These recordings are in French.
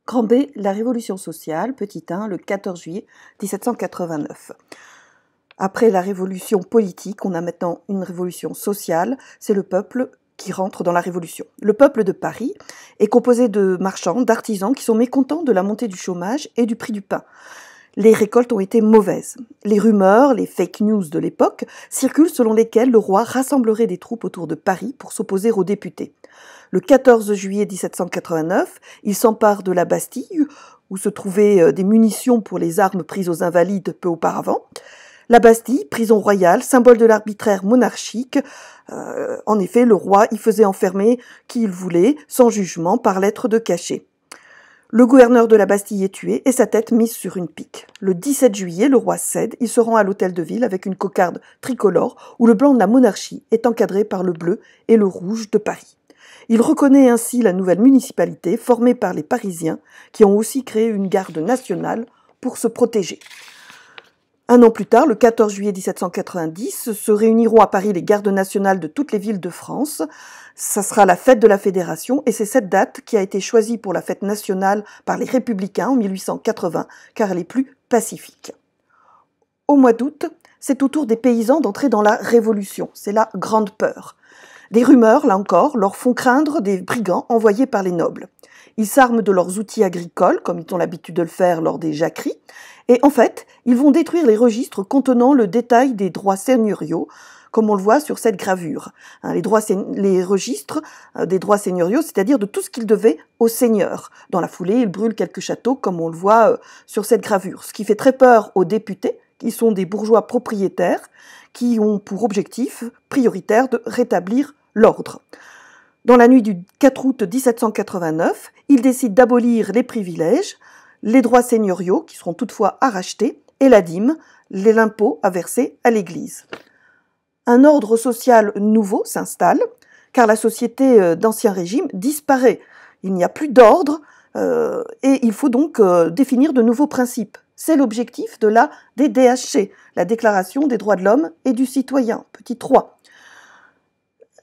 Grand B, la Révolution sociale, petit 1, le 14 juillet 1789. Après la révolution politique, on a maintenant une révolution sociale, c'est le peuple qui rentre dans la révolution. Le peuple de Paris est composé de marchands, d'artisans qui sont mécontents de la montée du chômage et du prix du pain. Les récoltes ont été mauvaises. Les rumeurs, les fake news de l'époque circulent selon lesquelles le roi rassemblerait des troupes autour de Paris pour s'opposer aux députés. Le 14 juillet 1789, il s'empare de la Bastille, où se trouvaient des munitions pour les armes prises aux Invalides peu auparavant. La Bastille, prison royale, symbole de l'arbitraire monarchique. En effet, le roi y faisait enfermer qui il voulait, sans jugement, par lettre de cachet. Le gouverneur de la Bastille est tué et sa tête mise sur une pique. Le 17 juillet, le roi cède, il se rend à l'hôtel de ville avec une cocarde tricolore où le blanc de la monarchie est encadré par le bleu et le rouge de Paris. Il reconnaît ainsi la nouvelle municipalité formée par les Parisiens qui ont aussi créé une garde nationale pour se protéger. Un an plus tard, le 14 juillet 1790, se réuniront à Paris les gardes nationales de toutes les villes de France. Ça sera la fête de la Fédération et c'est cette date qui a été choisie pour la fête nationale par les Républicains en 1880 car elle est plus pacifique. Au mois d'août, c'est au tour des paysans d'entrer dans la Révolution. C'est la grande peur. Des rumeurs, là encore, leur font craindre des brigands envoyés par les nobles. Ils s'arment de leurs outils agricoles, comme ils ont l'habitude de le faire lors des jacqueries, et en fait, ils vont détruire les registres contenant le détail des droits seigneuriaux, comme on le voit sur cette gravure. Les registres des droits seigneuriaux, c'est-à-dire de tout ce qu'ils devaient aux seigneurs. Dans la foulée, ils brûlent quelques châteaux, comme on le voit sur cette gravure, ce qui fait très peur aux députés, qui sont des bourgeois propriétaires, qui ont pour objectif prioritaire de rétablir l'ordre. Dans la nuit du 4 août 1789, ils décident d'abolir les privilèges, les droits seigneuriaux, qui seront toutefois à racheter, et la dîme, l'impôt à verser à l'Église. Un ordre social nouveau s'installe, car la société d'Ancien Régime disparaît. Il n'y a plus d'ordre, et il faut donc définir de nouveaux principes. C'est l'objectif de la DDHC, la Déclaration des droits de l'homme et du citoyen, petit 3.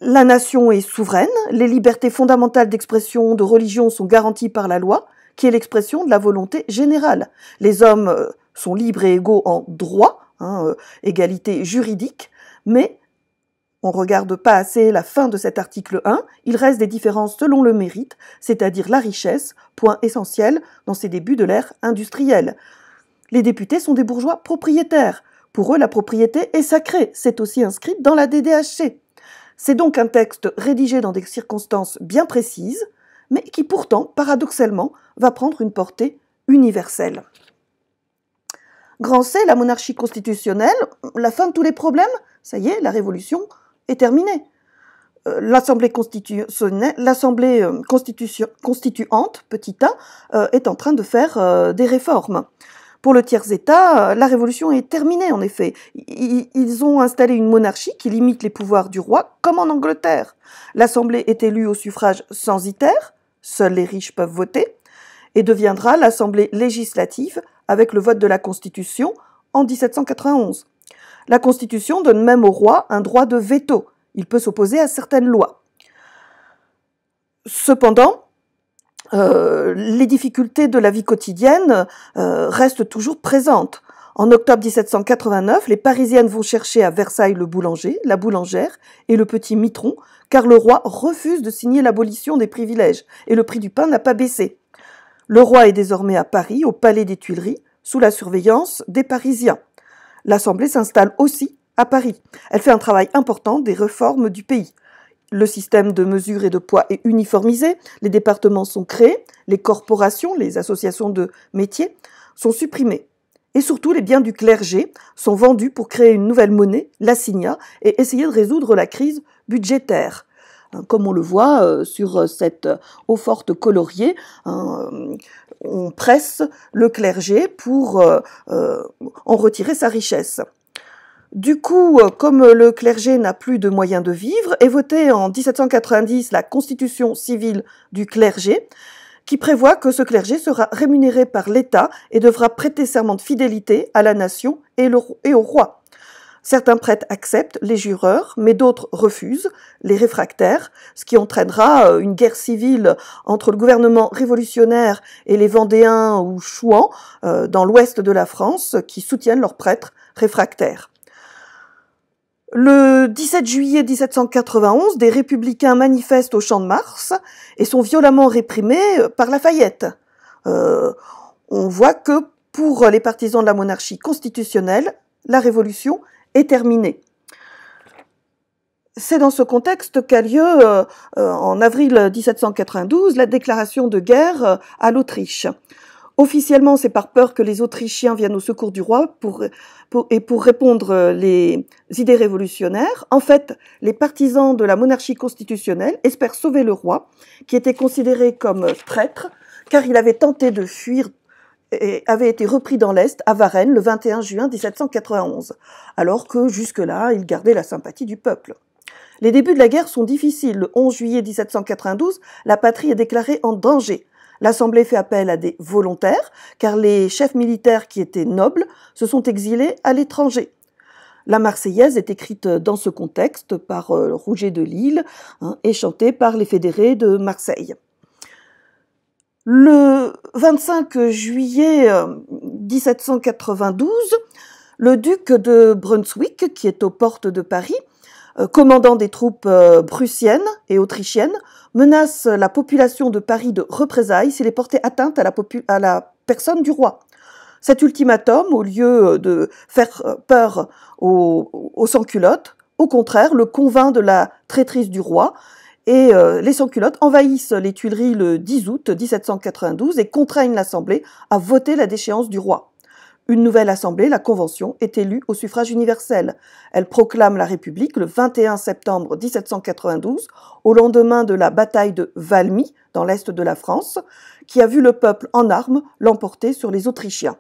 La nation est souveraine, les libertés fondamentales d'expression, de religion sont garanties par la loi, qui est l'expression de la volonté générale. Les hommes sont libres et égaux en droit, égalité juridique, mais on ne regarde pas assez la fin de cet article 1, il reste des différences selon le mérite, c'est-à-dire la richesse, point essentiel dans ces débuts de l'ère industrielle. Les députés sont des bourgeois propriétaires. Pour eux, la propriété est sacrée. C'est aussi inscrit dans la DDHC. C'est donc un texte rédigé dans des circonstances bien précises, mais qui pourtant, paradoxalement, va prendre une portée universelle. Grand C, la monarchie constitutionnelle, la fin de tous les problèmes, ça y est, la révolution est terminée. L'Assemblée constituante, petit a, est en train de faire des réformes. Pour le tiers-État, la révolution est terminée, en effet. Ils ont installé une monarchie qui limite les pouvoirs du roi, comme en Angleterre. L'Assemblée est élue au suffrage censitaire, seuls les riches peuvent voter, et deviendra l'Assemblée législative avec le vote de la Constitution en 1791. La Constitution donne même au roi un droit de veto. Il peut s'opposer à certaines lois. Cependant, les difficultés de la vie quotidienne restent toujours présentes. En octobre 1789, les Parisiennes vont chercher à Versailles le boulanger, la boulangère et le petit mitron, car le roi refuse de signer l'abolition des privilèges et le prix du pain n'a pas baissé. Le roi est désormais à Paris, au palais des Tuileries, sous la surveillance des Parisiens. L'Assemblée s'installe aussi à Paris. Elle fait un travail important des réformes du pays. Le système de mesure et de poids est uniformisé, les départements sont créés, les corporations, les associations de métiers sont supprimées. Et surtout, les biens du clergé sont vendus pour créer une nouvelle monnaie, l'assignat, et essayer de résoudre la crise budgétaire. Comme on le voit sur cette eau-forte coloriée, on presse le clergé pour en retirer sa richesse. Du coup, comme le clergé n'a plus de moyens de vivre, est votée en 1790 la Constitution civile du clergé, qui prévoit que ce clergé sera rémunéré par l'État et devra prêter serment de fidélité à la nation et au roi. Certains prêtres acceptent, les jureurs, mais d'autres refusent, les réfractaires, ce qui entraînera une guerre civile entre le gouvernement révolutionnaire et les Vendéens ou Chouans dans l'ouest de la France qui soutiennent leurs prêtres réfractaires. Le 17 juillet 1791, des républicains manifestent au Champ de Mars et sont violemment réprimés par Lafayette. On voit que pour les partisans de la monarchie constitutionnelle, la Révolution est terminée. C'est dans ce contexte qu'a lieu, en avril 1792, la déclaration de guerre à l'Autriche. Officiellement, c'est par peur que les Autrichiens viennent au secours du roi pour répondre les idées révolutionnaires. En fait, les partisans de la monarchie constitutionnelle espèrent sauver le roi, qui était considéré comme traître, car il avait tenté de fuir et avait été repris dans l'Est, à Varennes, le 21 juin 1791, alors que jusque-là, il gardait la sympathie du peuple. Les débuts de la guerre sont difficiles. Le 11 juillet 1792, la patrie est déclarée en danger. L'Assemblée fait appel à des volontaires, car les chefs militaires qui étaient nobles se sont exilés à l'étranger. La Marseillaise est écrite dans ce contexte par Rouget de Lisle et chantée par les fédérés de Marseille. Le 25 juillet 1792, le duc de Brunswick, qui est aux portes de Paris, commandant des troupes prussiennes et autrichiennes, menace la population de Paris de représailles s'il est porté atteinte à la personne du roi. Cet ultimatum, au lieu de faire peur aux sans-culottes, au contraire, le convainc de la traîtrise du roi, et les sans-culottes envahissent les Tuileries le 10 août 1792 et contraignent l'Assemblée à voter la déchéance du roi. Une nouvelle Assemblée, la Convention, est élue au suffrage universel. Elle proclame la République le 21 septembre 1792, au lendemain de la bataille de Valmy, dans l'est de la France, qui a vu le peuple en armes l'emporter sur les Autrichiens.